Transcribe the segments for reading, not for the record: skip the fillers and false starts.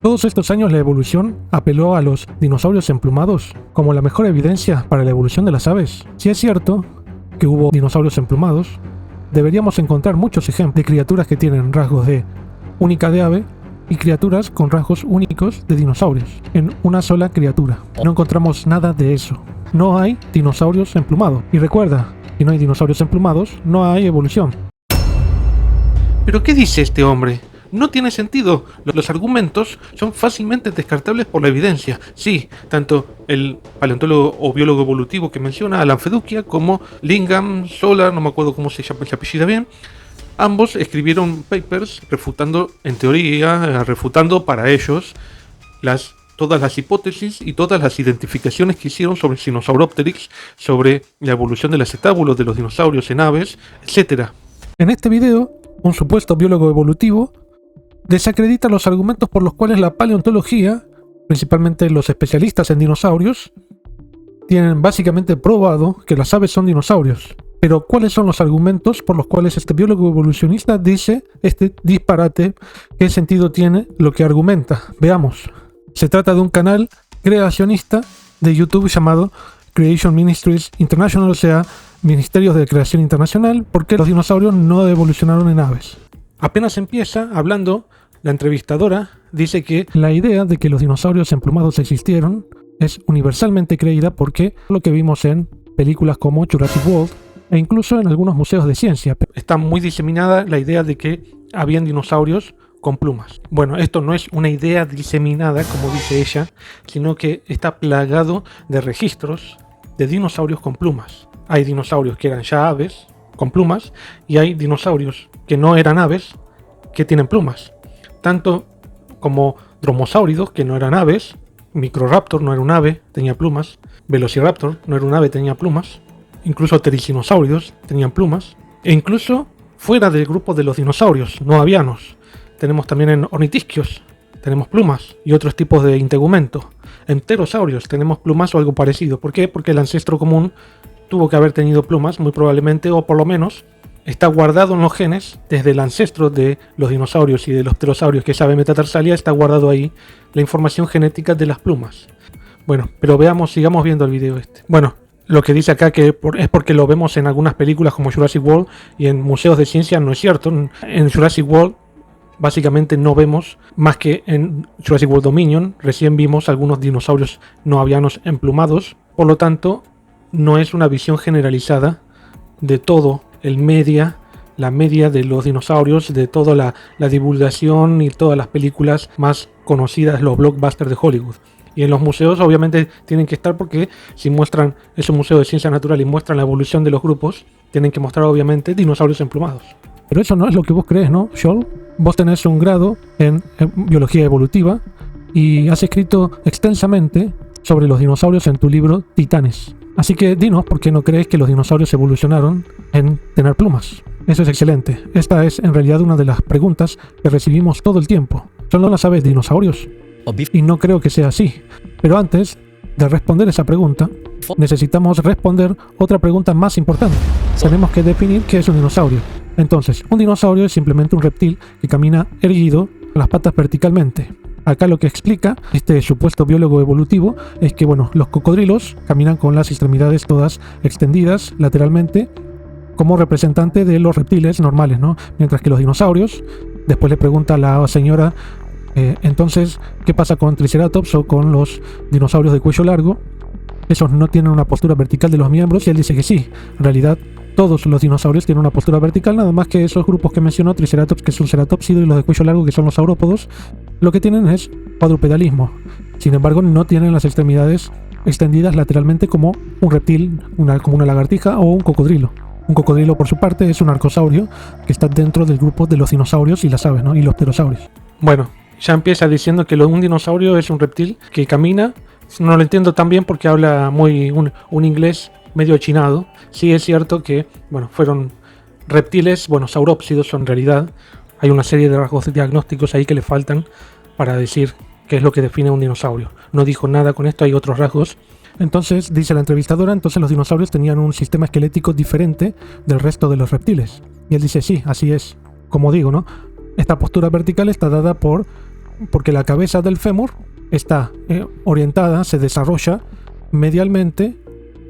Todos estos años la evolución apeló a los dinosaurios emplumados como la mejor evidencia para la evolución de las aves. Si es cierto que hubo dinosaurios emplumados, deberíamos encontrar muchos ejemplos de criaturas que tienen rasgos de única de ave y criaturas con rasgos únicos de dinosaurios en una sola criatura. No encontramos nada de eso. No hay dinosaurios emplumados. Y recuerda, si no hay dinosaurios emplumados, no hay evolución. ¿Pero qué dice este hombre? No tiene sentido. Los argumentos son fácilmente descartables por la evidencia. Sí, tanto el paleontólogo o biólogo evolutivo que menciona, Alan Feduccia, como Lingham, Solar, no me acuerdo cómo se apellida bien, ambos escribieron papers refutando, en teoría, refutando para ellos todas las hipótesis y todas las identificaciones que hicieron sobre Sinosauropteryx, sobre la evolución del acetábulo, de los dinosaurios en aves, etc. En este video, un supuesto biólogo evolutivo desacredita los argumentos por los cuales la paleontología, principalmente los especialistas en dinosaurios, tienen básicamente probado que las aves son dinosaurios. Pero ¿cuáles son los argumentos por los cuales este biólogo evolucionista dice este disparate? ¿Qué sentido tiene lo que argumenta? Veamos. Se trata de un canal creacionista de YouTube llamado Creation Ministries International, o sea, Ministerios de Creación Internacional, porque los dinosaurios no evolucionaron en aves. Apenas empieza hablando, la entrevistadora dice que la idea de que los dinosaurios emplumados existieron es universalmente creída porque lo que vimos en películas como Jurassic World e incluso en algunos museos de ciencia. Está muy diseminada la idea de que habían dinosaurios con plumas. Bueno, esto no es una idea diseminada, como dice ella, sino que está plagado de registros de dinosaurios con plumas. Hay dinosaurios que eran ya aves con plumas y hay dinosaurios que no eran aves que tienen plumas. Tanto como dromosáuridos que no eran aves, Microraptor no era un ave, tenía plumas, Velociraptor no era un ave, tenía plumas, incluso ptericinosáuridos tenían plumas, e incluso fuera del grupo de los dinosaurios no avianos. Tenemos también en ornitisquios, tenemos plumas y otros tipos de integumento. En pterosaurios tenemos plumas o algo parecido. ¿Por qué? Porque el ancestro común tuvo que haber tenido plumas, muy probablemente, o por lo menos está guardado en los genes, desde el ancestro de los dinosaurios y de los pterosaurios, que es ave metatarsalia, está guardado ahí la información genética de las plumas. Bueno, pero veamos, sigamos viendo el video este. Bueno, lo que dice acá que es porque lo vemos en algunas películas como Jurassic World y en museos de ciencia, no es cierto. En Jurassic World básicamente no vemos más que en Jurassic World Dominion, recién vimos algunos dinosaurios no avianos emplumados, por lo tanto no es una visión generalizada de todo la media de los dinosaurios, de toda la divulgación y todas las películas más conocidas, los blockbusters de Hollywood. Y en los museos obviamente tienen que estar porque si muestran, es un museo de ciencia natural y muestran la evolución de los grupos, tienen que mostrar obviamente dinosaurios emplumados. Pero eso no es lo que vos crees, ¿no, Joel? Vos tenés un grado en biología evolutiva y has escrito extensamente sobre los dinosaurios en tu libro Titanes. Así que dinos por qué no crees que los dinosaurios evolucionaron en tener plumas. Eso es excelente. Esta es en realidad una de las preguntas que recibimos todo el tiempo. ¿Son las aves dinosaurios? Y no creo que sea así. Pero antes de responder esa pregunta, necesitamos responder otra pregunta más importante. Tenemos que definir qué es un dinosaurio. Entonces, un dinosaurio es simplemente un reptil que camina erguido, con las patas verticalmente. Acá lo que explica este supuesto biólogo evolutivo es que, bueno, los cocodrilos caminan con las extremidades todas extendidas lateralmente como representante de los reptiles normales, ¿no? Mientras que los dinosaurios, después le pregunta a la señora, entonces, ¿qué pasa con Triceratops o con los dinosaurios de cuello largo? Esos no tienen una postura vertical de los miembros, y él dice que sí. En realidad, todos los dinosaurios tienen una postura vertical, nada más que esos grupos que mencionó, Triceratops, que es un ceratópsido, y los de cuello largo, que son los saurópodos, lo que tienen es cuadrupedalismo. Sin embargo, no tienen las extremidades extendidas lateralmente como un reptil, como una lagartija o un cocodrilo. Un cocodrilo, por su parte, es un arcosaurio que está dentro del grupo de los dinosaurios y las aves, ¿no? Y los pterosaurios. Bueno, ya empieza diciendo que un dinosaurio es un reptil que camina. No lo entiendo tan bien porque habla un inglés medio chinado. Sí es cierto que, bueno, fueron reptiles, bueno, saurópsidos en realidad. Hay una serie de rasgos diagnósticos ahí que le faltan para decir qué es lo que define un dinosaurio. No dijo nada con esto, hay otros rasgos. Entonces, dice la entrevistadora, entonces los dinosaurios tenían un sistema esquelético diferente del resto de los reptiles. Y él dice, sí, así es. Como digo, ¿no? Esta postura vertical está dada por porque la cabeza del fémur está orientada, se desarrolla medialmente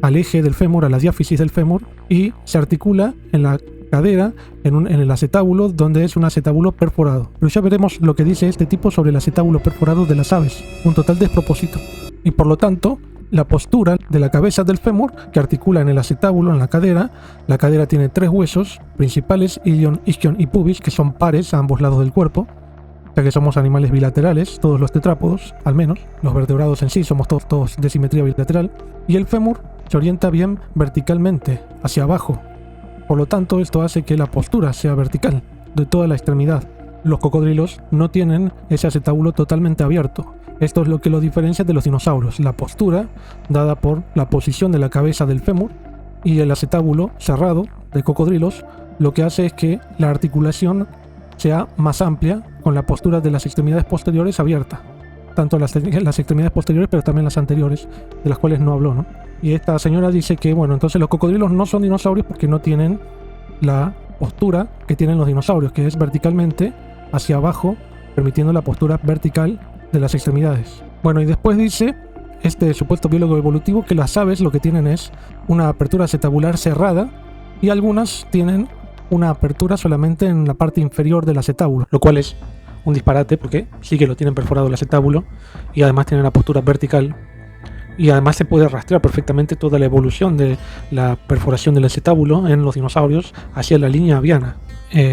al eje del fémur, a la diáfisis del fémur, y se articula en la cadera, en el acetábulo, donde es un acetábulo perforado. Pero ya veremos lo que dice este tipo sobre el acetábulo perforado de las aves, un total despropósito. Y por lo tanto, la postura de la cabeza del fémur, que articula en el acetábulo, en la cadera tiene 3 huesos principales, ilion, isquion y pubis, que son pares a ambos lados del cuerpo, ya que somos animales bilaterales, todos los tetrápodos, al menos. Los vertebrados en sí somos todos de simetría bilateral. Y el fémur se orienta bien verticalmente, hacia abajo. Por lo tanto, esto hace que la postura sea vertical, de toda la extremidad. Los cocodrilos no tienen ese acetábulo totalmente abierto. Esto es lo que los diferencia de los dinosaurios, la postura dada por la posición de la cabeza del fémur y el acetábulo cerrado de cocodrilos, lo que hace es que la articulación sea más amplia con la postura de las extremidades posteriores abierta. Tanto las extremidades posteriores, pero también las anteriores, de las cuales no habló, ¿no? Y esta señora dice que, bueno, entonces los cocodrilos no son dinosaurios porque no tienen la postura que tienen los dinosaurios, que es verticalmente hacia abajo, permitiendo la postura vertical de las extremidades. Bueno, y después dice este supuesto biólogo evolutivo que las aves lo que tienen es una apertura acetabular cerrada y algunas tienen una apertura solamente en la parte inferior del acetábulo, lo cual es un disparate porque sí que lo tienen perforado el acetábulo y además tienen la postura vertical, y además se puede rastrear perfectamente toda la evolución de la perforación del acetábulo en los dinosaurios hacia la línea aviana.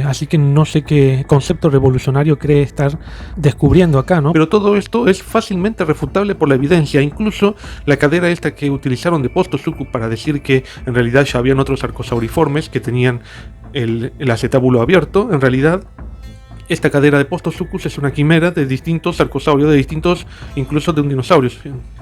Así que no sé qué concepto revolucionario cree estar descubriendo acá, ¿no? Pero todo esto es fácilmente refutable por la evidencia. Incluso la cadera esta que utilizaron de Postosuchus para decir que en realidad ya habían otros arcosauriformes que tenían el acetábulo abierto, en realidad esta cadera de Postosuchus es una quimera de distintos arcosaurios, de distintos, incluso de un dinosaurio.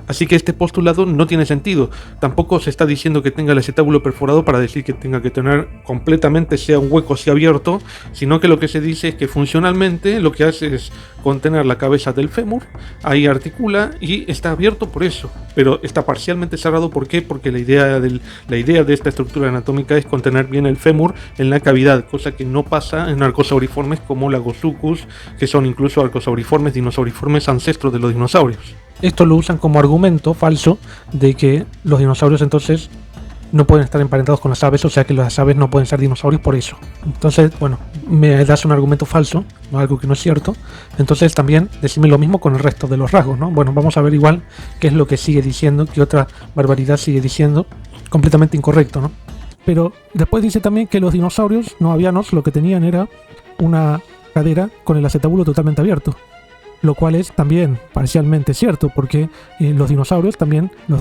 Así que este postulado no tiene sentido. Tampoco se está diciendo que tenga el acetábulo perforado para decir que tenga que tener completamente, sea un hueco, sea abierto, sino que lo que se dice es que funcionalmente lo que hace es contener la cabeza del fémur, ahí articula y está abierto por eso, pero está parcialmente cerrado. ¿Por qué? Porque la idea de esta estructura anatómica es contener bien el fémur en la cavidad, cosa que no pasa en arcosauriformes como la Gosuchus, que son incluso arcosauriformes, dinosauriformes ancestros de los dinosaurios. Esto lo usan como argumento falso de que los dinosaurios entonces no pueden estar emparentados con las aves, o sea que las aves no pueden ser dinosaurios por eso. Entonces, bueno, me das un argumento falso, algo que no es cierto. Entonces también decime lo mismo con el resto de los rasgos, ¿no? Bueno, vamos a ver igual qué es lo que sigue diciendo, qué otra barbaridad sigue diciendo, completamente incorrecto, ¿no? Pero después dice también que los dinosaurios no avianos lo que tenían era una cadera con el acetábulo totalmente abierto, lo cual es también parcialmente cierto, porque los dinosaurios también, los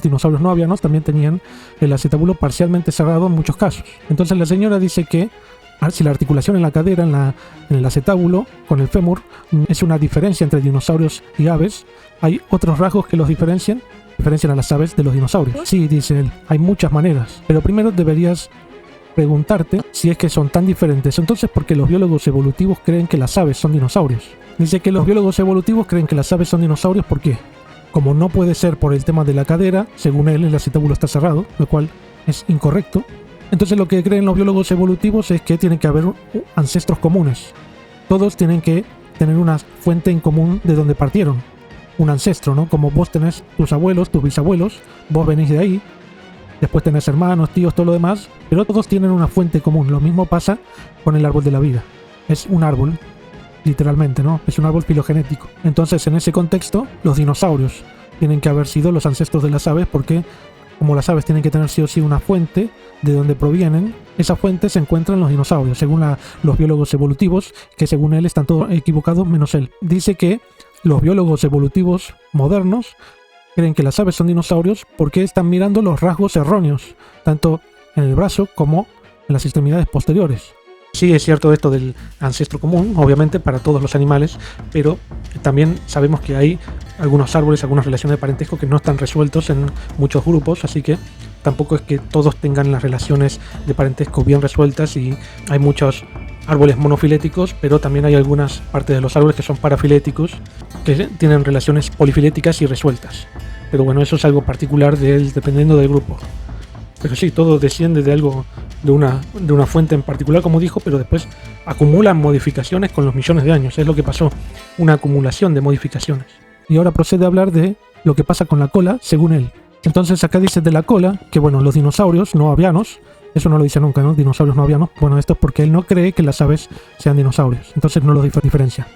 dinosaurios no avianos también tenían el acetábulo parcialmente cerrado en muchos casos. Entonces la señora dice que si la articulación en la cadera, en el acetábulo con el fémur es una diferencia entre dinosaurios y aves, hay otros rasgos que los diferencian a las aves de los dinosaurios. Sí, dice él, hay muchas maneras, pero primero deberías preguntarte si es que son tan diferentes. Entonces, ¿por qué los biólogos evolutivos creen que las aves son dinosaurios? Dice que los biólogos evolutivos creen que las aves son dinosaurios. ¿Por qué? Como no puede ser por el tema de la cadera, según él el acetábulo está cerrado, lo cual es incorrecto. Entonces lo que creen los biólogos evolutivos es que tiene que haber ancestros comunes. Todos tienen que tener una fuente en común de donde partieron. Un ancestro, ¿no? Como vos tenés tus abuelos, tus bisabuelos, vos venís de ahí. Después tenés hermanos, tíos, todo lo demás, pero todos tienen una fuente común. Lo mismo pasa con el árbol de la vida. Es un árbol, literalmente, ¿no? Es un árbol filogenético. Entonces, en ese contexto, los dinosaurios tienen que haber sido los ancestros de las aves, porque como las aves tienen que tener sí o sí una fuente de donde provienen, esa fuente se encuentra en los dinosaurios, según los biólogos evolutivos, que según él están todos equivocados menos él. Dice que los biólogos evolutivos modernos creen que las aves son dinosaurios porque están mirando los rasgos erróneos, tanto en el brazo como en las extremidades posteriores. Sí, es cierto esto del ancestro común, obviamente, para todos los animales, pero también sabemos que hay algunos árboles, algunas relaciones de parentesco que no están resueltos en muchos grupos, así que tampoco es que todos tengan las relaciones de parentesco bien resueltas, y hay muchos árboles monofiléticos, pero también hay algunas partes de los árboles que son parafiléticos, que tienen relaciones polifiléticas y resueltas. Pero bueno, eso es algo particular dependiendo del grupo. Pero sí, todo desciende de algo, de una fuente en particular, como dijo, pero después acumulan modificaciones con los millones de años. Es lo que pasó, una acumulación de modificaciones. Y ahora procede a hablar de lo que pasa con la cola, según él. Entonces acá dice de la cola, que bueno, los dinosaurios no avianos, eso no lo dice nunca, ¿no? Dinosaurios no avianos. Bueno, esto es porque él no cree que las aves sean dinosaurios. Entonces no los diferencia.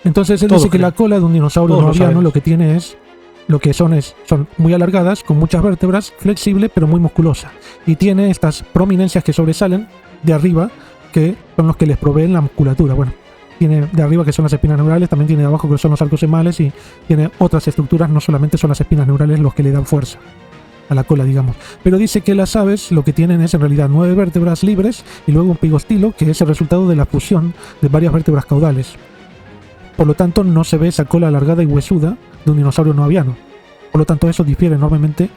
Entonces él dice que la cola de un dinosaurio no aviano lo que tiene es, lo que son muy alargadas, con muchas vértebras, flexible pero muy musculosa. Y tiene estas prominencias que sobresalen de arriba, que son los que les proveen la musculatura. Bueno, tiene de arriba que son las espinas neurales, también tiene de abajo que son los arcos emales y tiene otras estructuras, no solamente son las espinas neurales los que le dan fuerza a la cola, digamos. Pero dice que las aves lo que tienen es en realidad 9 vértebras libres y luego un pigostilo, que es el resultado de la fusión de varias vértebras caudales. Por lo tanto, no se ve esa cola alargada y huesuda de un dinosaurio no aviano. Por lo tanto, eso difiere enormemente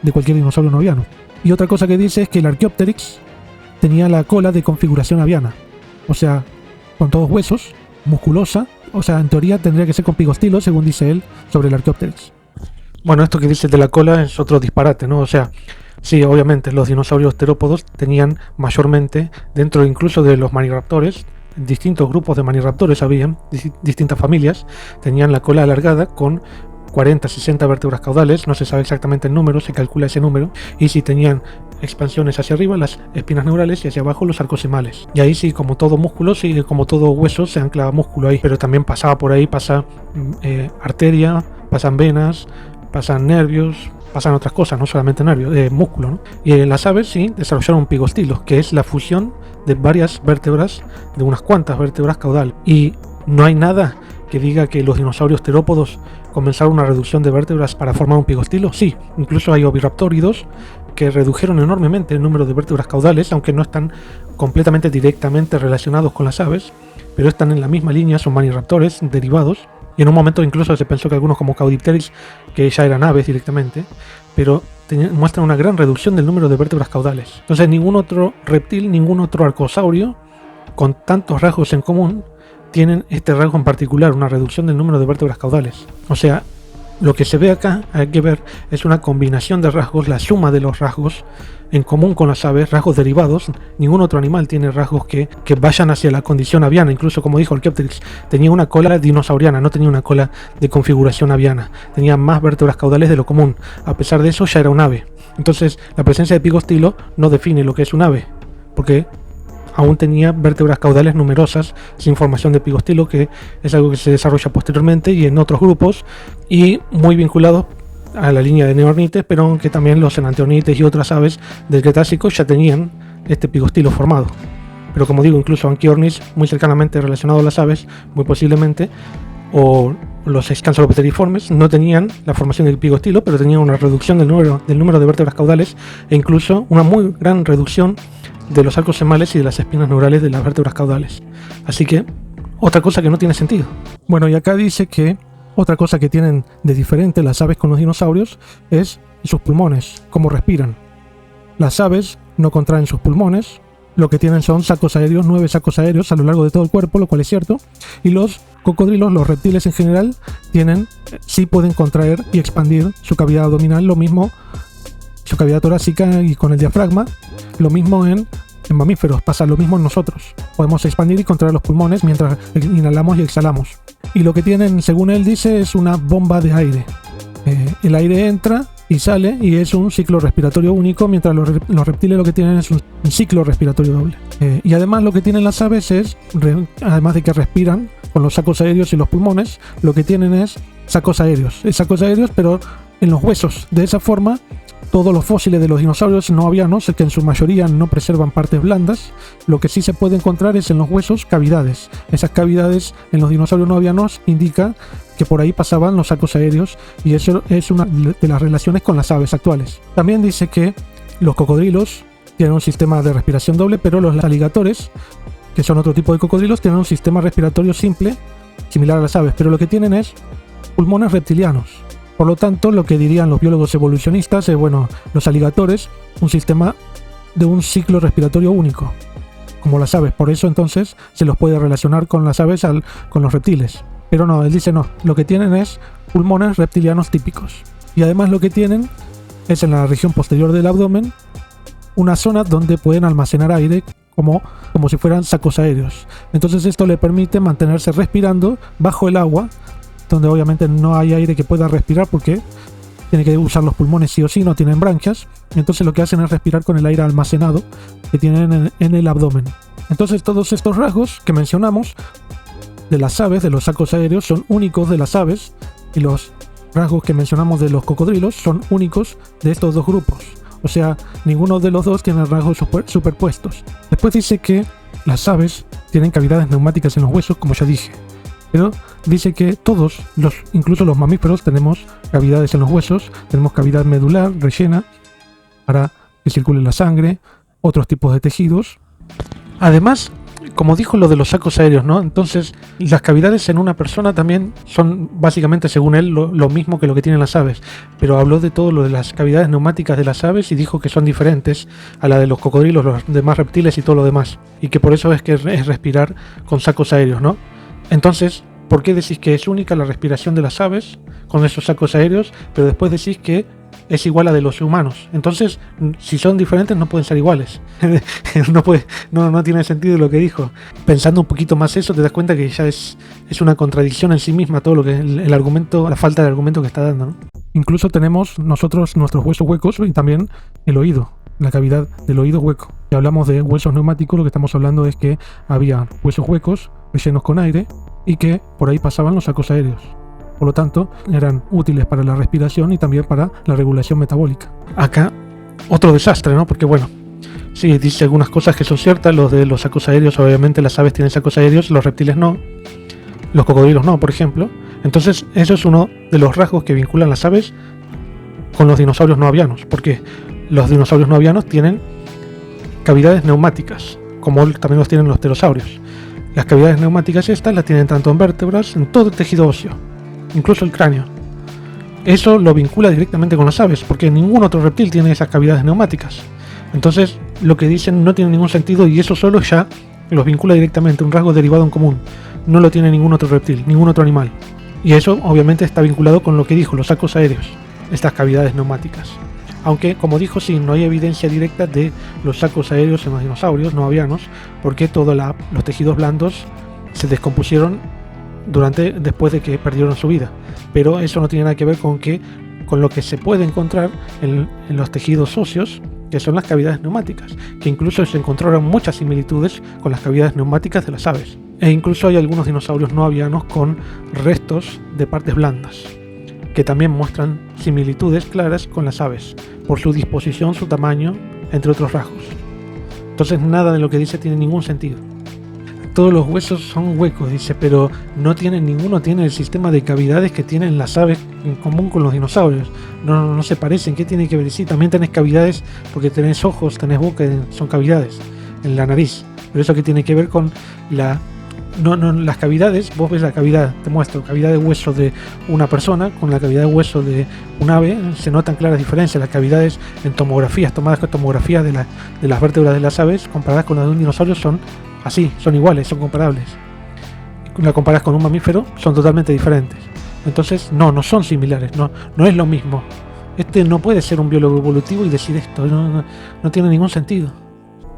de cualquier dinosaurio no aviano. Y otra cosa que dice es que el Archaeopteryx tenía la cola de configuración aviana. O sea, con todos huesos, musculosa. O sea, en teoría tendría que ser con pigostilo, según dice él, sobre el Archaeopteryx. Bueno, esto que dice de la cola es otro disparate, ¿no? O sea, sí, obviamente los dinosaurios terópodos tenían mayormente, dentro incluso de los maniraptores, distintos grupos de maniraptores habían, distintas familias, tenían la cola alargada con 40, 60 vértebras caudales, no se sabe exactamente el número, se calcula ese número, y si tenían expansiones hacia arriba, las espinas neurales, y hacia abajo los arcos emales. Y ahí sí, como todo músculo, sí, como todo hueso, se anclaba músculo ahí, pero también pasaba por ahí, pasa arteria, pasan venas, pasan nervios, pasan otras cosas, no solamente nervios, músculo, ¿no? Y en las aves sí desarrollaron un pigostilo, que es la fusión de varias vértebras, de unas cuantas vértebras caudal. Y no hay nada que diga que los dinosaurios terópodos comenzaron una reducción de vértebras para formar un pigostilo. Sí, incluso hay oviraptóridos que redujeron enormemente el número de vértebras caudales, aunque no están completamente directamente relacionados con las aves, pero están en la misma línea, son maniraptores derivados. Y en un momento incluso se pensó que algunos como Caudipteryx, que ya eran aves directamente, pero muestran una gran reducción del número de vértebras caudales. Entonces ningún otro reptil, ningún otro arcosaurio con tantos rasgos en común tienen este rasgo en particular, una reducción del número de vértebras caudales. O sea, lo que se ve acá, hay que ver, es una combinación de rasgos, la suma de los rasgos en común con las aves, rasgos derivados. Ningún otro animal tiene rasgos que vayan hacia la condición aviana. Incluso, como dijo Archaeopteryx, tenía una cola dinosauriana, no tenía una cola de configuración aviana. Tenía más vértebras caudales de lo común. A pesar de eso, ya era un ave. Entonces, la presencia de pigostilo no define lo que es un ave, porque aún tenía vértebras caudales numerosas sin formación de pigostilo, que es algo que se desarrolla posteriormente y en otros grupos, y muy vinculado a la línea de neornites, pero que también los enanteornites y otras aves del Cretácico ya tenían este pigostilo formado. Pero como digo, incluso Anchiornis, muy cercanamente relacionado a las aves, muy posiblemente, o los Scansolopeteriformes, no tenían la formación del pigostilo, pero tenían una reducción del número de vértebras caudales e incluso una muy gran reducción de los arcos emales y de las espinas neurales de las vértebras caudales. Así que, otra cosa que no tiene sentido. Bueno, y acá dice que otra cosa que tienen de diferente las aves con los dinosaurios es sus pulmones, cómo respiran. Las aves no contraen sus pulmones, lo que tienen son sacos aéreos, 9 sacos aéreos a lo largo de todo el cuerpo, lo cual es cierto, y los cocodrilos, los reptiles en general, sí pueden contraer y expandir su cavidad abdominal, lo mismo su cavidad torácica y con el diafragma, lo mismo en mamíferos, pasa lo mismo en nosotros. Podemos expandir y contraer los pulmones mientras inhalamos y exhalamos. Y lo que tienen, según él dice, es una bomba de aire. El aire entra y sale y es un ciclo respiratorio único, mientras los reptiles lo que tienen es un ciclo respiratorio doble. Y además lo que tienen las aves es, además de que respiran con los sacos aéreos y los pulmones, lo que tienen es sacos aéreos, pero en los huesos. De esa forma, todos los fósiles de los dinosaurios no avianos, que en su mayoría no preservan partes blandas, lo que sí se puede encontrar es en los huesos cavidades. Esas cavidades en los dinosaurios no avianos indica que por ahí pasaban los sacos aéreos, y eso es una de las relaciones con las aves actuales. También dice que los cocodrilos tienen un sistema de respiración doble, pero los aligatores, que son otro tipo de cocodrilos, tienen un sistema respiratorio simple, similar a las aves, pero lo que tienen es pulmones reptilianos. Por lo tanto, lo que dirían los biólogos evolucionistas es, bueno, los aligatores, un sistema de un ciclo respiratorio único, como las aves. Por eso entonces se los puede relacionar con las aves con los reptiles. Pero no, él dice no, lo que tienen es pulmones reptilianos típicos. Y además lo que tienen es en la región posterior del abdomen, una zona donde pueden almacenar aire como si fueran sacos aéreos. Entonces esto le permite mantenerse respirando bajo el agua, donde obviamente no hay aire que pueda respirar porque tiene que usar los pulmones sí o sí, no tienen branquias. Entonces lo que hacen es respirar con el aire almacenado que tienen en el abdomen. Entonces todos estos rasgos que mencionamos de las aves, de los sacos aéreos, son únicos de las aves, y los rasgos que mencionamos de los cocodrilos son únicos de estos dos grupos. O sea, ninguno de los dos tiene rasgos superpuestos. Después dice que las aves tienen cavidades neumáticas en los huesos, como ya dije. Pero dice que todos, incluso los mamíferos, tenemos cavidades en los huesos, tenemos cavidad medular rellena para que circule la sangre, otros tipos de tejidos. Además, como dijo lo de los sacos aéreos, ¿no? Entonces, las cavidades en una persona también son básicamente, según él, lo mismo que lo que tienen las aves. Pero habló de todo lo de las cavidades neumáticas de las aves y dijo que son diferentes a la de los cocodrilos, los demás reptiles y todo lo demás. Y que por eso es que es respirar con sacos aéreos, ¿no? Entonces, ¿por qué decís que es única la respiración de las aves con esos sacos aéreos, pero después decís que es igual a la de los humanos? Entonces, si son diferentes, no pueden ser iguales. no tiene sentido lo que dijo. Pensando un poquito más eso, te das cuenta que ya es una contradicción en sí misma todo lo que el argumento, la falta de argumento que está dando, ¿no? Incluso tenemos nosotros nuestros huesos huecos y también el oído, la cavidad del oído hueco. Si hablamos de huesos neumáticos, lo que estamos hablando es que había huesos huecos rellenos con aire y que por ahí pasaban los sacos aéreos. Por lo tanto, eran útiles para la respiración y también para la regulación metabólica. Acá, otro desastre, ¿no? Porque bueno, sí, dice algunas cosas que son ciertas. Los de los sacos aéreos, obviamente las aves tienen sacos aéreos, los reptiles no. Los cocodrilos no, por ejemplo. Entonces, eso es uno de los rasgos que vinculan las aves con los dinosaurios no avianos. Porque los dinosaurios no avianos tienen cavidades neumáticas, como también los tienen los pterosaurios. Las cavidades neumáticas estas las tienen tanto en vértebras, en todo el tejido óseo, incluso el cráneo. Eso lo vincula directamente con las aves, porque ningún otro reptil tiene esas cavidades neumáticas. Entonces, lo que dicen no tiene ningún sentido y eso solo ya los vincula directamente, un rasgo derivado en común. No lo tiene ningún otro reptil, ningún otro animal. Y eso obviamente está vinculado con lo que dijo, los sacos aéreos, estas cavidades neumáticas. Aunque, como dijo, sí, no hay evidencia directa de los sacos aéreos en los dinosaurios no avianos, porque todos los tejidos blandos se descompusieron después de que perdieron su vida. Pero eso no tiene nada que ver con lo que se puede encontrar en los tejidos óseos, que son las cavidades neumáticas, que incluso se encontraron muchas similitudes con las cavidades neumáticas de las aves. E incluso hay algunos dinosaurios no avianos con restos de partes blandas, que también muestran similitudes claras con las aves, por su disposición, su tamaño, entre otros rasgos. Entonces nada de lo que dice tiene ningún sentido. Todos los huesos son huecos, dice, pero ninguno tiene el sistema de cavidades que tienen las aves en común con los dinosaurios. No se parecen, ¿qué tiene que ver? Sí, también tenés cavidades, porque tenés ojos, tenés boca, son cavidades en la nariz. Pero eso que tiene que ver con las cavidades, vos ves la cavidad, te muestro, cavidad de hueso de una persona con la cavidad de hueso de un ave, se notan claras diferencias. Las cavidades en tomografías, tomadas con tomografías de las vértebras de las aves, comparadas con las de un dinosaurio, son así, son iguales, son comparables. La comparas con un mamífero, son totalmente diferentes. Entonces, no son similares, no es lo mismo. No puede ser un biólogo evolutivo y decir esto, no tiene ningún sentido.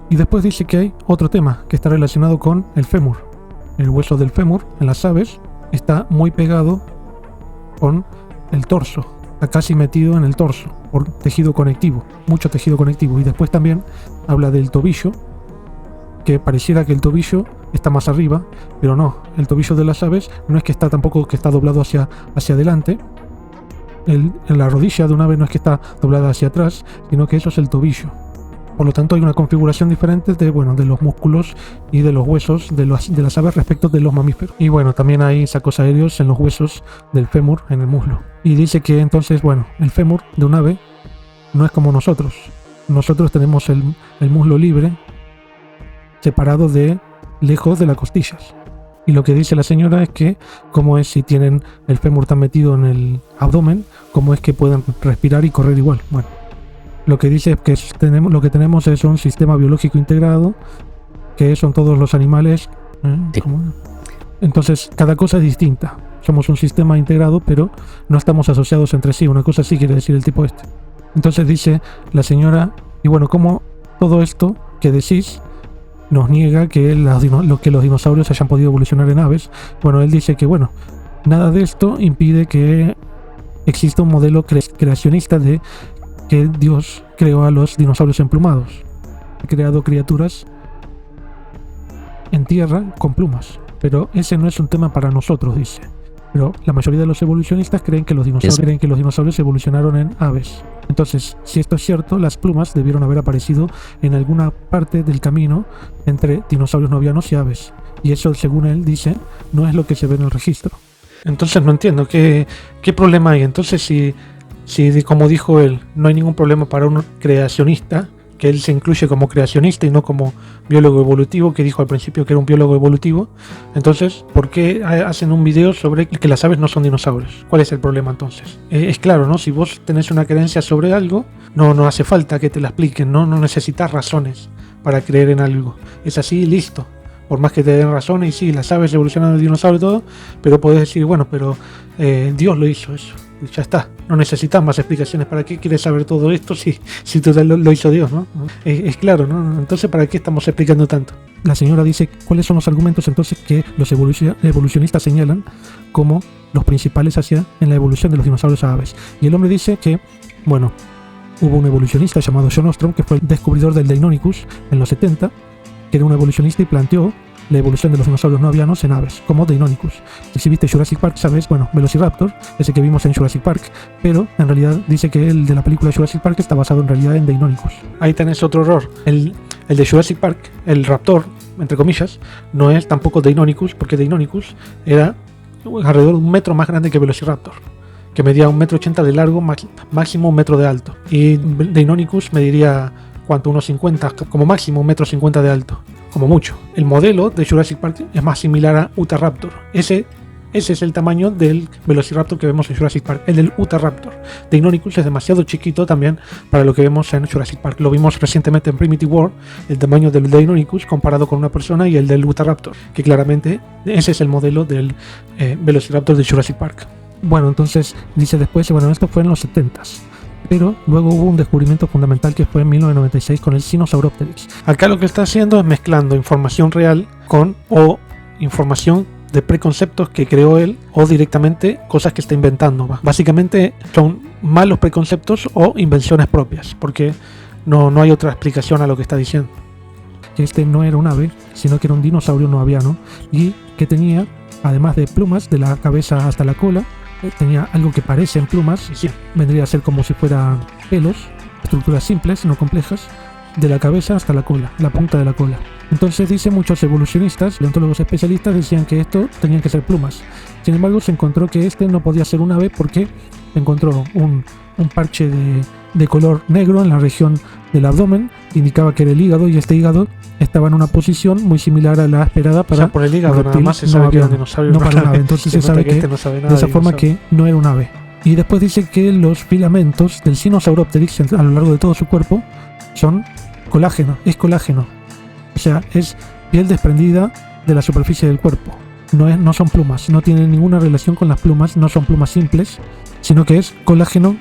Y después dice que hay otro tema que está relacionado con el fémur. El hueso del fémur en las aves está muy pegado con el torso, está casi metido en el torso por tejido conectivo, mucho tejido conectivo. Y después también habla del tobillo, que pareciera que el tobillo está más arriba, pero no, el tobillo de las aves no es que está tampoco que está doblado hacia adelante. En la rodilla de un ave no es que está doblada hacia atrás, sino que eso es el tobillo. Por lo tanto, hay una configuración diferente de los músculos y de los huesos de las aves respecto de los mamíferos. Y bueno, también hay sacos aéreos en los huesos del fémur, en el muslo. Y dice que entonces, el fémur de un ave no es como nosotros. Nosotros tenemos el muslo libre, separado lejos de las costillas. Y lo que dice la señora es que, cómo es si tienen el fémur tan metido en el abdomen, cómo es que pueden respirar y correr igual. Bueno. Lo que dice es que lo que tenemos es un sistema biológico integrado, que son todos los animales. Sí. Entonces, cada cosa es distinta. Somos un sistema integrado, pero no estamos asociados entre sí. Una cosa sí quiere decir el tipo este. Entonces dice la señora, y bueno, ¿cómo todo esto que decís nos niega que los dinosaurios hayan podido evolucionar en aves? Bueno, él dice que bueno, nada de esto impide que exista un modelo creacionista de que Dios creó a los dinosaurios emplumados. Ha creado criaturas en tierra con plumas, pero ese no es un tema para nosotros, dice. Pero la mayoría de los evolucionistas creen que los dinosaurios evolucionaron en aves. Entonces, si esto es cierto, las plumas debieron haber aparecido en alguna parte del camino entre dinosaurios novianos y aves. Y eso, según él dice, no es lo que se ve en el registro. Entonces no entiendo, ¿qué problema hay? Entonces si como dijo él, no hay ningún problema para un creacionista, que él se incluye como creacionista y no como biólogo evolutivo, que dijo al principio que era un biólogo evolutivo, entonces, ¿por qué hacen un video sobre que las aves no son dinosaurios? ¿Cuál es el problema entonces? Es claro, ¿no? Si vos tenés una creencia sobre algo, no hace falta que te la expliquen, no necesitas razones para creer en algo. Es así, listo. Por más que te den razones, y sí, las aves evolucionaron del dinosaurio y todo, pero podés decir, bueno, pero Dios lo hizo eso. Y ya está, no necesitas más explicaciones. ¿Para qué quieres saber todo esto si total lo hizo Dios, ¿no? Es claro, ¿no? Entonces, ¿para qué estamos explicando tanto? La señora dice cuáles son los argumentos entonces que los evolucionistas señalan como los principales en la evolución de los dinosaurios a aves. Y el hombre dice que, bueno, hubo un evolucionista llamado John Ostrom, que fue el descubridor del Deinonychus en los 70, que era un evolucionista y planteó la evolución de los dinosaurios no avianos en aves, como Deinonychus. Si viste Jurassic Park, sabes, bueno, Velociraptor, ese que vimos en Jurassic Park, pero en realidad dice que el de la película Jurassic Park está basado en realidad en Deinonychus. Ahí tenés otro error. El de Jurassic Park, el raptor, entre comillas, no es tampoco Deinonychus, porque Deinonychus era alrededor de 1 metro más grande que Velociraptor, que medía 1,80 m de largo, máximo 1 metro de alto. Y Deinonychus mediría, ¿cuánto? Unos 50, como máximo 1,50 m de alto, como mucho. El modelo de Jurassic Park es más similar a Utahraptor. Ese es el tamaño del Velociraptor que vemos en Jurassic Park, el del Utahraptor. Deinonychus es demasiado chiquito también para lo que vemos en Jurassic Park. Lo vimos recientemente en Primitive World, el tamaño del Deinonychus comparado con una persona, y el del Utahraptor, que claramente ese es el modelo del Velociraptor de Jurassic Park. Bueno, entonces dice después, bueno, esto fue en los 70s. Pero luego hubo un descubrimiento fundamental que fue en 1996 con el Sinosauropteryx. Acá lo que está haciendo es mezclando información real con o información de preconceptos que creó él, o directamente cosas que está inventando. Básicamente son malos preconceptos o invenciones propias, porque no hay otra explicación a lo que está diciendo. Que este no era un ave, sino que era un dinosaurio no aviano, y que tenía, además de plumas de la cabeza hasta la cola, tenía algo que parecen plumas, Sí. vendría a ser como si fueran pelos, estructuras simples, no complejas, de la cabeza hasta la cola, la punta de la cola. Entonces dice, muchos evolucionistas, paleontólogos especialistas decían que esto tenían que ser plumas. Sin embargo, se encontró que este no podía ser un ave porque encontró un parche de color negro en la región del abdomen, indicaba que era el hígado, y este hígado estaba en una posición muy similar a la esperada para, o sea, por el hígado nada más se sabe que era un dinosaurio, no para un ave. Entonces se sabe que no sabe nada de esa forma que no era un ave. Y después dice que los filamentos del Sinosauropteryx a lo largo de todo su cuerpo son colágeno, es colágeno. O sea, es piel desprendida de la superficie del cuerpo. No son plumas, no tienen ninguna relación con las plumas, no son plumas simples, sino que es colágeno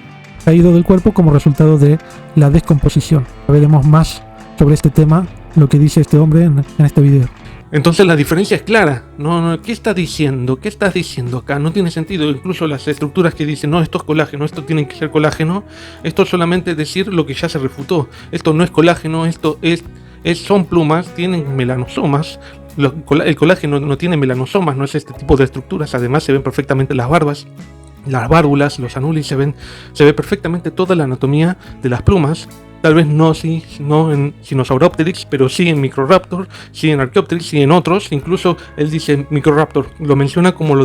caído del cuerpo como resultado de la descomposición. Veremos más sobre este tema, lo que dice este hombre en este video. Entonces la diferencia es clara. No, ¿qué estás diciendo? ¿Qué estás diciendo acá? No tiene sentido. Incluso las estructuras que dicen, no, esto es colágeno, esto tiene que ser colágeno. Esto es solamente decir lo que ya se refutó. Esto no es colágeno, esto son plumas, tienen melanosomas. El colágeno no tiene melanosomas, no es este tipo de estructuras. Además se ven perfectamente las barbas, las bárbulas, los anulis, se ve perfectamente toda la anatomía de las plumas. Tal vez no en Sinosauropteryx, pero sí en Microraptor, sí en Archaeopteryx, sí en otros. Incluso él dice Microraptor, lo menciona como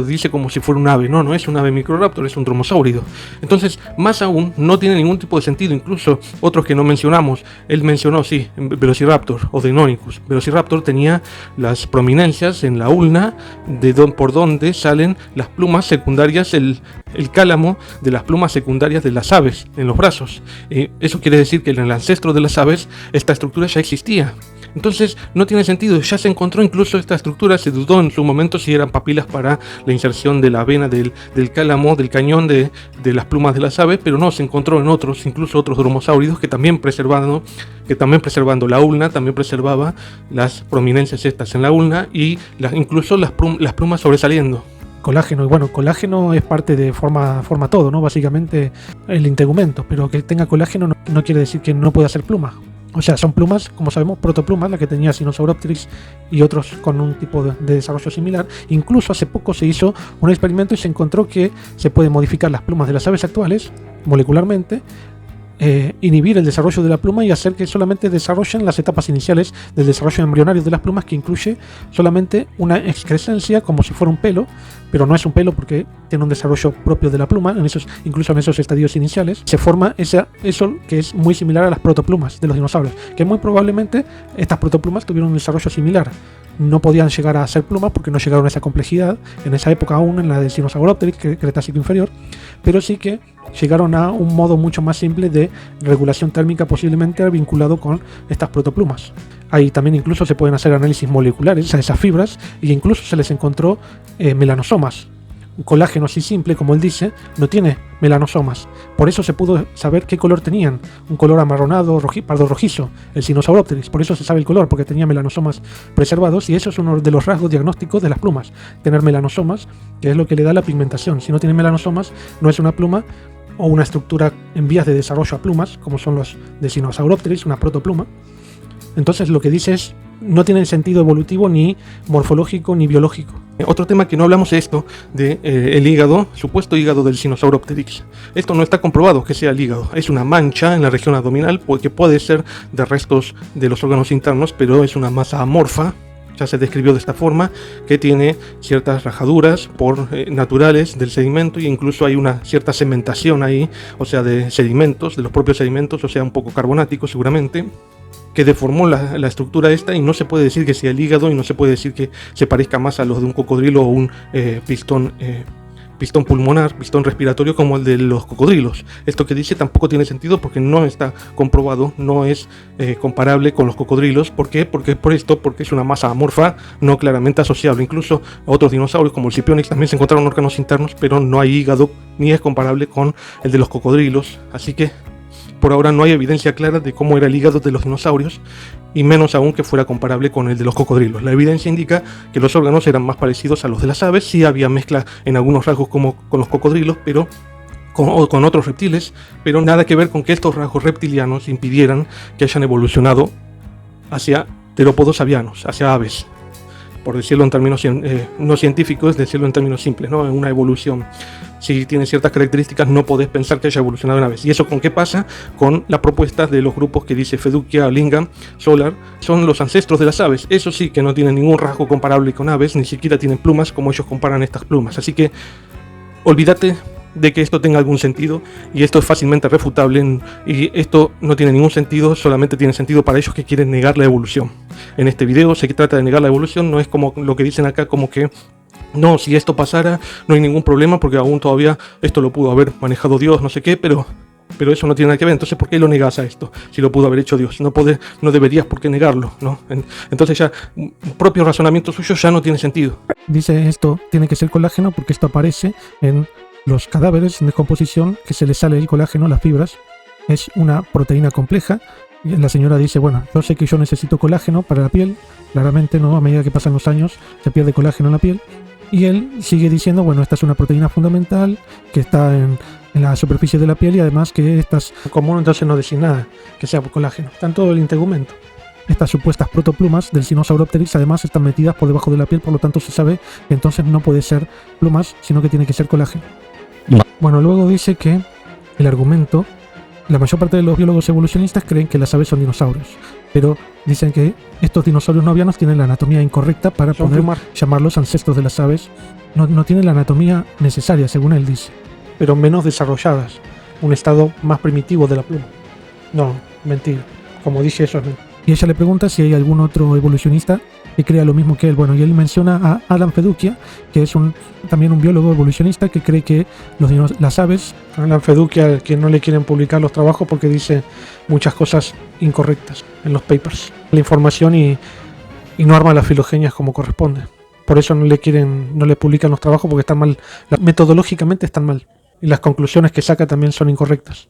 si fuera un ave. No es un ave Microraptor, es un dromosáurido. Entonces, más aún, no tiene ningún tipo de sentido. Incluso otros que no mencionamos, él mencionó, sí, Velociraptor o Deinonychus. Velociraptor tenía las prominencias en la ulna, por donde salen las plumas secundarias, el cálamo de las plumas secundarias de las aves en los brazos. Eso quiere decir que en el ancestro de las aves esta estructura ya existía. Entonces no tiene sentido. Ya se encontró incluso esta estructura, se dudó en su momento si eran papilas para la inserción de la vena del cálamo, del cañón de las plumas de las aves, pero no, se encontró en otros, incluso otros dromosáuridos que también preservando la ulna, también preservaba las prominencias estas en la ulna y incluso las plumas sobresaliendo. Colágeno, y bueno, colágeno es parte de forma todo, ¿no? Básicamente el integumento, pero que tenga colágeno no quiere decir que no pueda hacer plumas. O sea, son plumas, como sabemos, protoplumas, la que tenía Sinosauropteryx y otros con un tipo de desarrollo similar. Incluso hace poco se hizo un experimento y se encontró que se pueden modificar las plumas de las aves actuales molecularmente, inhibir el desarrollo de la pluma y hacer que solamente desarrollen las etapas iniciales del desarrollo embrionario de las plumas, que incluye solamente una excrescencia como si fuera un pelo, pero no es un pelo porque tiene un desarrollo propio de la pluma, incluso en esos estadios iniciales se forma eso que es muy similar a las protoplumas de los dinosaurios, que muy probablemente estas protoplumas tuvieron un desarrollo similar. No podían llegar a ser plumas porque no llegaron a esa complejidad en esa época aún, en la del Sinosauropteryx, Cretácico inferior, pero sí que llegaron a un modo mucho más simple de regulación térmica, posiblemente vinculado con estas protoplumas. Ahí también incluso se pueden hacer análisis moleculares a esas fibras y incluso se les encontró melanosomas. Un colágeno así simple, como él dice, no tiene melanosomas. Por eso se pudo saber qué color tenían. Un color amarronado, pardo rojizo, el Sinosauropteryx. Por eso se sabe el color, porque tenía melanosomas preservados, y eso es uno de los rasgos diagnósticos de las plumas. Tener melanosomas, que es lo que le da la pigmentación. Si no tiene melanosomas, no es una pluma o una estructura en vías de desarrollo a plumas, como son los de Sinosauropteryx, una protopluma. Entonces lo que dice es, no tienen sentido evolutivo, ni morfológico, ni biológico. Otro tema que no hablamos es esto de el hígado, supuesto hígado del Sinosauropteryx. Esto no está comprobado que sea el hígado. Es una mancha en la región abdominal que puede ser de restos de los órganos internos, pero es una masa amorfa. Ya se describió de esta forma, que tiene ciertas rajaduras naturales del sedimento, e incluso hay una cierta cementación ahí, o sea, de sedimentos, de los propios sedimentos, o sea, un poco carbonático seguramente, que deformó la estructura esta, y no se puede decir que sea el hígado, y no se puede decir que se parezca más a los de un cocodrilo o un pistón pulmonar, pistón respiratorio como el de los cocodrilos. Esto que dice tampoco tiene sentido porque no está comprobado, no es comparable con los cocodrilos. ¿Por qué? Porque es una masa amorfa no claramente asociable. Incluso a otros dinosaurios como el Scipionyx también se encontraron órganos internos, pero no hay hígado ni es comparable con el de los cocodrilos. Así que por ahora no hay evidencia clara de cómo era el hígado de los dinosaurios, y menos aún que fuera comparable con el de los cocodrilos. La evidencia indica que los órganos eran más parecidos a los de las aves. Sí había mezcla en algunos rasgos como con los cocodrilos, pero con otros reptiles, pero nada que ver con que estos rasgos reptilianos impidieran que hayan evolucionado hacia terópodos avianos, hacia aves. Por decirlo en términos no científicos, decirlo en términos simples, ¿no? En una evolución, si tiene ciertas características, no podés pensar que haya evolucionado en aves. ¿Y eso con qué pasa? Con la propuesta de los grupos que dice Fedukia, Lingam, Solar, son los ancestros de las aves. Eso sí que no tienen ningún rasgo comparable con aves, ni siquiera tienen plumas como ellos comparan estas plumas. Así que olvídate de que esto tenga algún sentido, y esto es fácilmente refutable, y esto no tiene ningún sentido, solamente tiene sentido para ellos que quieren negar la evolución. En este video se trata de negar la evolución, no es como lo que dicen acá, como que no, si esto pasara no hay ningún problema porque aún todavía esto lo pudo haber manejado Dios, no sé qué, pero eso no tiene nada que ver. Entonces, ¿por qué lo negas a esto? Si lo pudo haber hecho Dios, no deberías por qué negarlo, ¿no? Entonces ya un propio razonamiento suyo ya no tiene sentido. Dice, esto tiene que ser colágeno porque esto aparece en los cadáveres en descomposición, que se les sale el colágeno, las fibras. Es una proteína compleja. Y la señora dice, bueno, yo sé que yo necesito colágeno para la piel. Claramente, ¿no? A medida que pasan los años se pierde colágeno en la piel. Y él sigue diciendo, bueno, esta es una proteína fundamental que está en la superficie de la piel, y además que esta es común, entonces no decir nada que sea colágeno. Está en todo el integumento. Estas supuestas protoplumas del Sinosauropteryx además están metidas por debajo de la piel, por lo tanto se sabe que entonces no puede ser plumas, sino que tiene que ser colágeno. Bueno, luego dice que el argumento, la mayor parte de los biólogos evolucionistas creen que las aves son dinosaurios, pero dicen que estos dinosaurios no avianos tienen la anatomía incorrecta para poder llamarlos ancestros de las aves. No tienen la anatomía necesaria, según él dice, pero menos desarrolladas, un estado más primitivo de la pluma. No, mentira. Como dice, eso es mentira. Y ella le pregunta si hay algún otro evolucionista que crea lo mismo que él. Bueno, y él menciona a Adam Fedukia, que es también un biólogo evolucionista que cree que las aves... Alan Fedukia, que no le quieren publicar los trabajos porque dice muchas cosas incorrectas en los papers. La información y no arma las filogenias como corresponde. Por eso no le publican los trabajos porque están mal. Metodológicamente están mal. Y las conclusiones que saca también son incorrectas.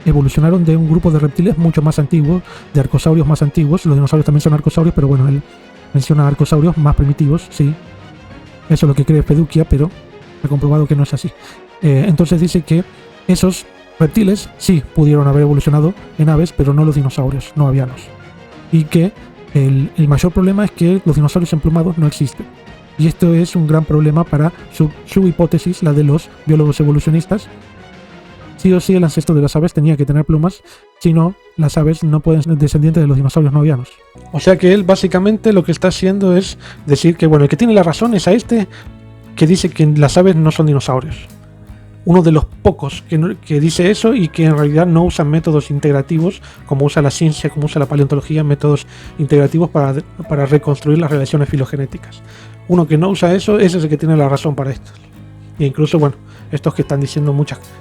Evolucionaron de un grupo de reptiles mucho más antiguos, de arcosaurios más antiguos. Los dinosaurios también son arcosaurios, pero bueno, él menciona arcosaurios más primitivos, sí. Eso es lo que cree Fedukia, pero ha comprobado que no es así. Entonces dice que esos reptiles sí pudieron haber evolucionado en aves, pero no los dinosaurios, no avianos. Y que el mayor problema es que los dinosaurios emplumados no existen. Y esto es un gran problema para su hipótesis, la de los biólogos evolucionistas. Sí o sí el ancestro de las aves tenía que tener plumas, si no, las aves no pueden ser descendientes de los dinosaurios no avianos. O sea que él básicamente lo que está haciendo es decir que, bueno, el que tiene la razón es a este que dice que las aves no son dinosaurios. Uno de los pocos que dice eso y que en realidad no usa métodos integrativos como usa la ciencia, como usa la paleontología, métodos integrativos para reconstruir las relaciones filogenéticas. Uno que no usa eso, ese es el que tiene la razón para esto. E incluso, bueno, estos que están diciendo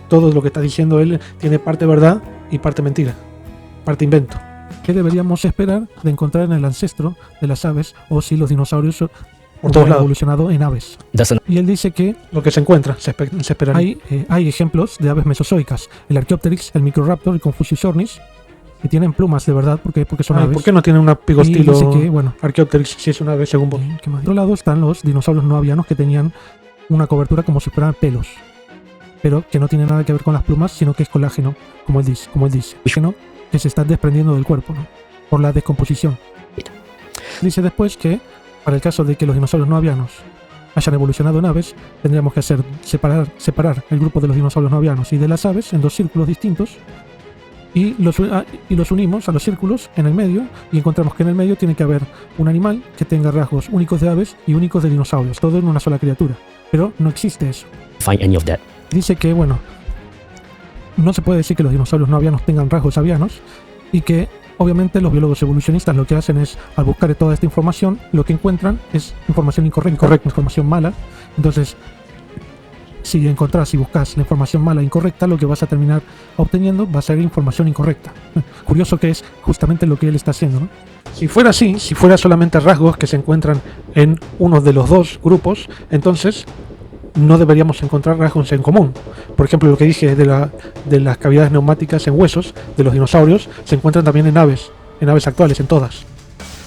todo lo que está diciendo él tiene parte verdad y parte mentira, parte invento. ¿Qué deberíamos esperar de encontrar en el ancestro de las aves o si los dinosaurios por todos lados evolucionado en aves? Y él dice que lo que se encuentra, se espera. Hay ejemplos de aves mesozoicas, el Archaeopteryx, el Microraptor, el Confucius ornis, que tienen plumas de verdad porque son aves. ¿Por qué no tienen un pigostilo? Y dice que, bueno, Archaeopteryx si es una ave según vos. Por otro lado están los dinosaurios no avianos que tenían una cobertura como si fueran pelos, pero que no tiene nada que ver con las plumas, sino que es colágeno, como él dice, colágeno que se está desprendiendo del cuerpo, ¿no? Por la descomposición. Dice después que para el caso de que los dinosaurios no avianos hayan evolucionado en aves, tendríamos que separar el grupo de los dinosaurios no avianos y de las aves en dos círculos distintos y los unimos a los círculos en el medio y encontramos que en el medio tiene que haber un animal que tenga rasgos únicos de aves y únicos de dinosaurios, todo en una sola criatura. Pero no existe eso. Dice que, bueno, no se puede decir que los dinosaurios no avianos tengan rasgos avianos y que obviamente los biólogos evolucionistas lo que hacen es, al buscar toda esta información, lo que encuentran es información incorrecta, información mala. Entonces, si buscas la información mala e incorrecta, lo que vas a terminar obteniendo va a ser información incorrecta. Curioso que es justamente lo que él está haciendo, ¿no? Si fuera así, si fuera solamente rasgos que se encuentran en uno de los dos grupos, entonces no deberíamos encontrar rasgos en común. Por ejemplo, lo que dije de las cavidades neumáticas en huesos de los dinosaurios se encuentran también en aves actuales, en todas.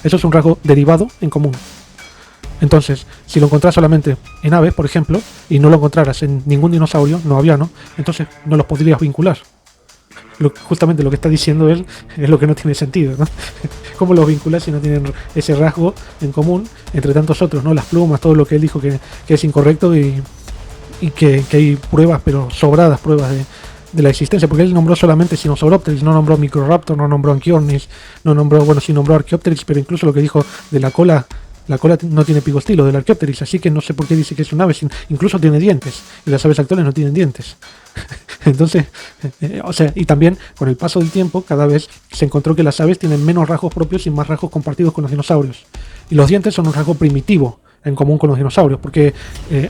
Eso es un rasgo derivado en común. Entonces, si lo encontrás solamente en aves, por ejemplo, y no lo encontraras en ningún dinosaurio no aviano, entonces no los podrías vincular. Justamente lo que está diciendo él es lo que no tiene sentido, ¿no? ¿Cómo los vinculas si no tienen ese rasgo en común entre tantos otros, ¿no? Las plumas, todo lo que él dijo que es incorrecto y que hay pruebas, pero sobradas pruebas de la existencia, porque él nombró solamente Sinosauropteryx, no nombró Microraptor, no nombró Anchiornis, sí nombró Archaeopteryx, pero incluso lo que dijo de la cola no tiene pigostilo del Archaeopteryx, así que no sé por qué dice que es un ave, incluso tiene dientes, y las aves actuales no tienen dientes. Entonces, y también con el paso del tiempo, cada vez se encontró que las aves tienen menos rasgos propios y más rasgos compartidos con los dinosaurios. Y los dientes son un rasgo primitivo en común con los dinosaurios, porque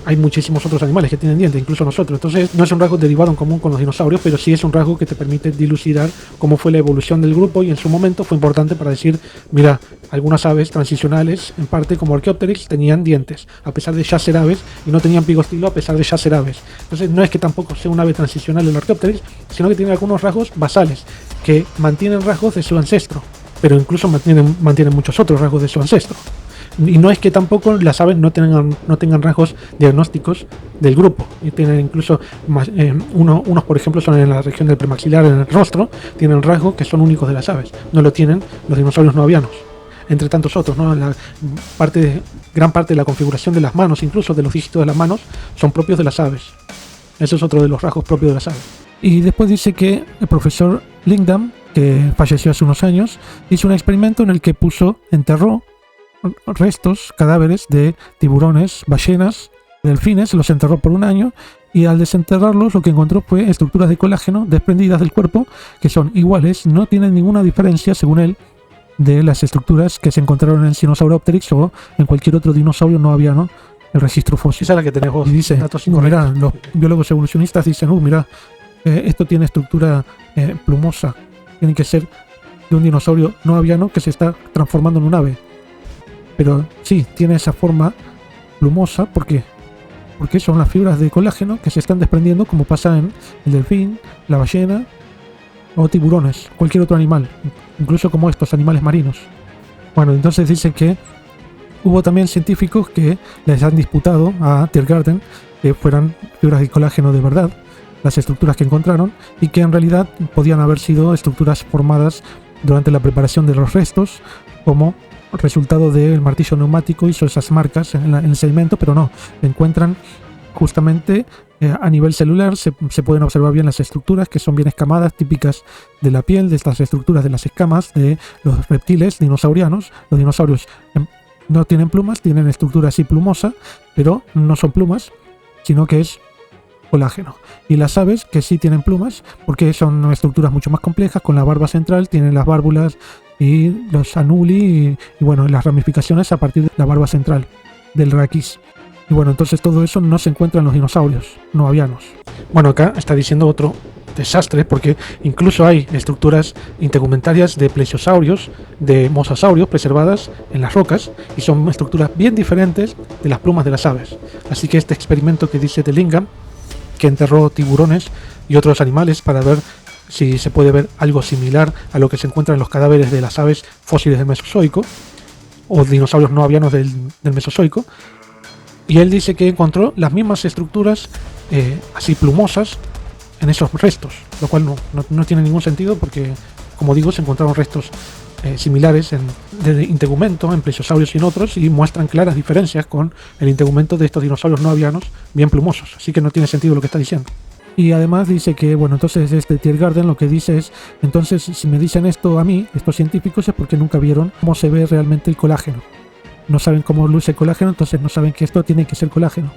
hay muchísimos otros animales que tienen dientes, incluso nosotros. Entonces, no es un rasgo derivado en común con los dinosaurios, pero sí es un rasgo que te permite dilucidar cómo fue la evolución del grupo, y en su momento fue importante para decir, mira, algunas aves transicionales, en parte como Archaeopteryx, tenían dientes, a pesar de ya ser aves, y no tenían pigostilo a pesar de ya ser aves. Entonces, no es que tampoco sea un ave transicional el Archaeopteryx, sino que tiene algunos rasgos basales, que mantienen rasgos de su ancestro, pero incluso mantienen muchos otros rasgos de su ancestro. Y no es que tampoco las aves no tengan rasgos diagnósticos del grupo, y tienen incluso unos, por ejemplo, son en la región del premaxilar, en el rostro, tienen rasgos que son únicos de las aves, no lo tienen los dinosaurios no avianos, entre tantos otros, ¿no? Gran parte de la configuración de las manos, incluso de los dígitos de las manos, son propios de las aves. Eso es otro de los rasgos propios de las aves. Y después dice que el profesor Lindam, que falleció hace unos años, hizo un experimento en el que enterró restos, cadáveres de tiburones, ballenas, delfines, los enterró por un año, y al desenterrarlos lo que encontró fue estructuras de colágeno desprendidas del cuerpo que son iguales, no tienen ninguna diferencia según él de las estructuras que se encontraron en el Sinosauropteryx o en cualquier otro dinosaurio no aviano, el registro fósil. Esa es la que tenés vos. Y dice, datos mira, incorrectos. los biólogos evolucionistas dicen, mira, esto tiene estructura plumosa, tiene que ser de un dinosaurio no aviano que se está transformando en un ave. Pero sí, tiene esa forma plumosa, ¿por qué? Porque son las fibras de colágeno que se están desprendiendo, como pasa en el delfín, la ballena o tiburones, cualquier otro animal, incluso como estos animales marinos. Bueno, entonces dice que hubo también científicos que les han disputado a Tiergarten que fueran fibras de colágeno de verdad, las estructuras que encontraron, y que en realidad podían haber sido estructuras formadas durante la preparación de los restos, como resultado del martillo neumático hizo esas marcas en el sedimento, pero no, encuentran justamente a nivel celular, se pueden observar bien las estructuras que son bien escamadas, típicas de la piel, de estas estructuras de las escamas de los reptiles dinosaurianos. Los dinosaurios no tienen plumas, tienen estructura así plumosa, pero no son plumas, sino que es colágeno. Y las aves que sí tienen plumas, porque son estructuras mucho más complejas, con la barba central, tienen las válvulas y los anuli y bueno, las ramificaciones a partir de la barba central del raquis. Y bueno, entonces todo eso no se encuentra en los dinosaurios no avianos. Bueno, acá está diciendo otro desastre, porque incluso hay estructuras integumentarias de plesiosaurios, de mosasaurios preservadas en las rocas, y son estructuras bien diferentes de las plumas de las aves. Así que este experimento que dice de Lingham, que enterró tiburones y otros animales para ver si se puede ver algo similar a lo que se encuentra en los cadáveres de las aves fósiles del Mesozoico o dinosaurios no avianos del Mesozoico, y él dice que encontró las mismas estructuras así plumosas en esos restos, lo cual no tiene ningún sentido porque, como digo, se encontraron restos similares de integumento en plesiosaurios y en otros, y muestran claras diferencias con el integumento de estos dinosaurios no avianos bien plumosos, así que no tiene sentido lo que está diciendo. Y además dice que, bueno, entonces Tiergarten lo que dice es, entonces si me dicen esto a mí, estos científicos, es porque nunca vieron cómo se ve realmente el colágeno. No saben cómo luce el colágeno, entonces no saben que esto tiene que ser colágeno.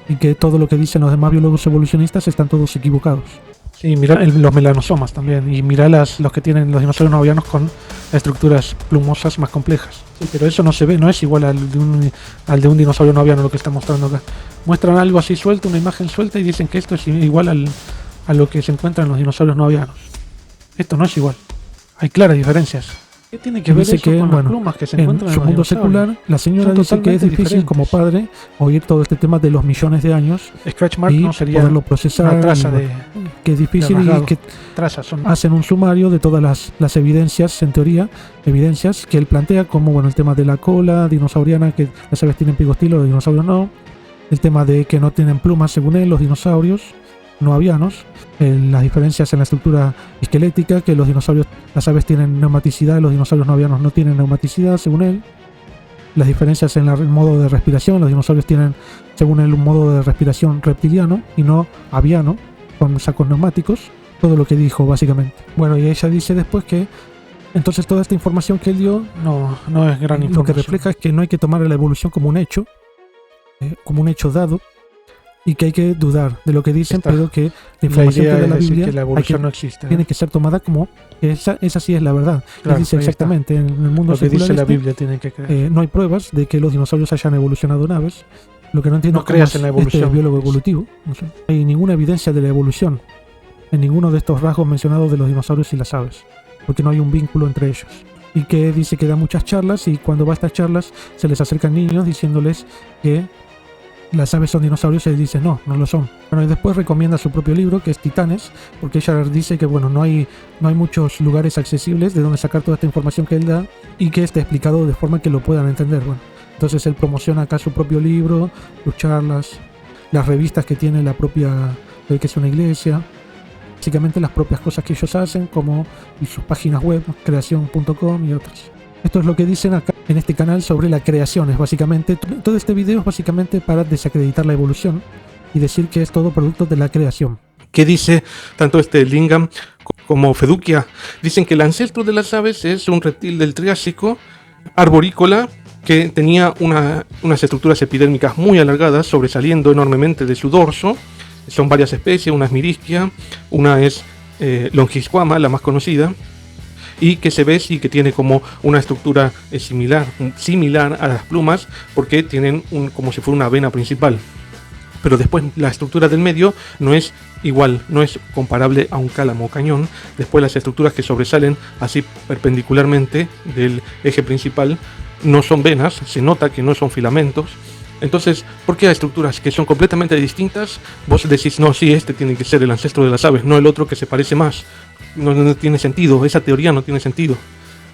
Y que todo lo que dicen los demás biólogos evolucionistas están todos equivocados. Sí, mira los melanosomas también, y mira los que tienen los dinosaurios no avianos con estructuras plumosas más complejas. Sí, pero eso no se ve, no es igual al de un dinosaurio no aviano lo que está mostrando acá. Muestran algo así suelto, una imagen suelta, y dicen que esto es igual a lo que se encuentra en los dinosaurios no avianos. Esto no es igual. Hay claras diferencias. ¿Qué tiene que ver Dice eso que, con bueno, las plumas que se en encuentran su los mundo dinosaurios? secular, la señora Son dice que es totalmente difícil diferentes. como padre oír todo este tema de los millones de años Scratch mark y no sería poderlo procesar, una traza y, de que es difícil, y rasgado. que trazas, son hacen un sumario de todas las evidencias, en teoría, evidencias que él plantea, como bueno, el tema de la cola dinosauriana, que las aves tienen pigostilo, los dinosaurios no, el tema de que no tienen plumas según él, los dinosaurios no avianos, las diferencias en la estructura esquelética, que los dinosaurios, las aves tienen neumaticidad, los dinosaurios no avianos no tienen neumaticidad según él, las diferencias en el modo de respiración, los dinosaurios tienen según él un modo de respiración reptiliano y no aviano, con sacos neumáticos, todo lo que dijo básicamente. Bueno, y ella dice después que entonces toda esta información que él dio no es gran información. lo que refleja es que no hay que tomar la evolución como un hecho dado, y que hay que dudar de lo que dicen, pero que la La información idea que da es la decir Biblia que la evolución no existe, ¿no? tiene que ser tomada como que esa sí es la verdad. Claro, Y dice ahí está. exactamente, en el mundo Lo que dice secular la Biblia tienen que creer. no hay pruebas de que los dinosaurios hayan evolucionado en aves. Lo que no entiendo No es cómo creas es en la evolución. biólogo evolutivo. No sé. No hay ninguna evidencia de la evolución en ninguno de estos rasgos mencionados de los dinosaurios y las aves, porque no hay un vínculo entre ellos. Y que dice que da muchas charlas, y cuando va a estas charlas se les acercan niños diciéndoles que las aves son dinosaurios, y él dice no lo son. Bueno, y después recomienda su propio libro, que es Titanes, porque ella dice que bueno, no hay muchos lugares accesibles de donde sacar toda esta información que él da, y que esté explicado de forma que lo puedan entender. Bueno, entonces él promociona acá su propio libro, sus charlas, las revistas que tiene la propia, que es una iglesia, básicamente las propias cosas que ellos hacen, como sus páginas web, creación.com y otras. Esto es lo que dicen acá en este canal sobre la creación. Es básicamente, todo este video es básicamente para desacreditar la evolución y decir que es todo producto de la creación. ¿Qué dice tanto Lingham como Feduquia? Dicen que el ancestro de las aves es un reptil del Triásico, arborícola, que tenía unas estructuras epidérmicas muy alargadas, sobresaliendo enormemente de su dorso. Son varias especies, una es Mirischia, una es Longisquama, la más conocida. y que se ve sí que tiene como una estructura similar a las plumas, porque tienen como si fuera una vena principal. Pero después la estructura del medio no es igual, no es comparable a un cálamo o cañón. Después las estructuras que sobresalen así perpendicularmente del eje principal no son venas, se nota que no son filamentos. Entonces, ¿por qué hay estructuras que son completamente distintas? Vos decís, no, sí, este tiene que ser el ancestro de las aves, no el otro que se parece más. No tiene sentido, esa teoría no tiene sentido.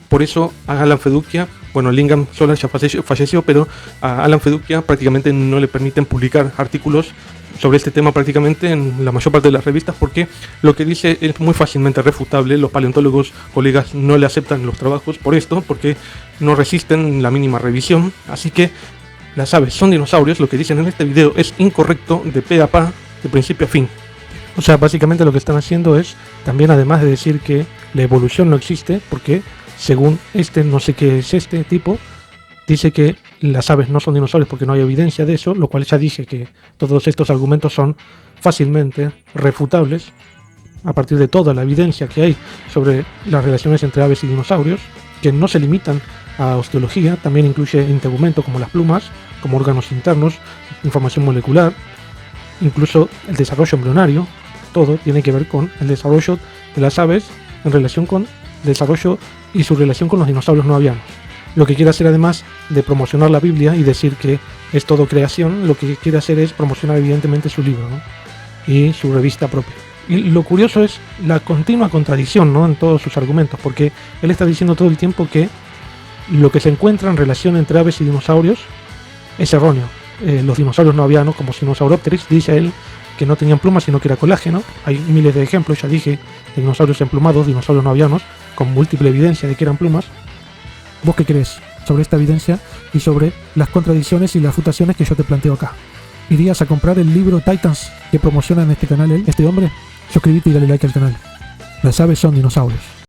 Por eso a Alan Feduccia, bueno, Lingam Solar ya falleció, pero a Alan Feduccia prácticamente no le permiten publicar artículos sobre este tema prácticamente en la mayor parte de las revistas, porque lo que dice es muy fácilmente refutable. Los paleontólogos colegas no le aceptan los trabajos por esto, porque no resisten la mínima revisión. Así que las aves son dinosaurios, lo que dicen en este video es incorrecto de pe a pa, de principio a fin. O sea, básicamente lo que están haciendo es, también además de decir que la evolución no existe, porque según no sé qué es este tipo, dice que las aves no son dinosaurios porque no hay evidencia de eso, lo cual ya dije que todos estos argumentos son fácilmente refutables a partir de toda la evidencia que hay sobre las relaciones entre aves y dinosaurios, que no se limitan a osteología, también incluye integumento como las plumas, como órganos internos, información molecular, incluso el desarrollo embrionario. Todo tiene que ver con el desarrollo de las aves en relación con el desarrollo y su relación con los dinosaurios no avianos. Lo que quiere hacer, además de promocionar la Biblia y decir que es todo creación, lo que quiere hacer es promocionar evidentemente su libro, ¿no? Y su revista propia. Y lo curioso es la continua contradicción, ¿no?, en todos sus argumentos, porque él está diciendo todo el tiempo que lo que se encuentra en relación entre aves y dinosaurios es erróneo. Los dinosaurios no avianos, como Sinosauropteryx, dice él que no tenían plumas sino que era colágeno. Hay miles de ejemplos, ya dije, de dinosaurios emplumados, dinosaurios no avianos, con múltiple evidencia de que eran plumas. ¿Vos qué crees sobre esta evidencia y sobre las contradicciones y las refutaciones que yo te planteo acá? ¿Irías a comprar el libro Titans que promociona en este canal este hombre? Suscríbete y dale like al canal. Las aves son dinosaurios.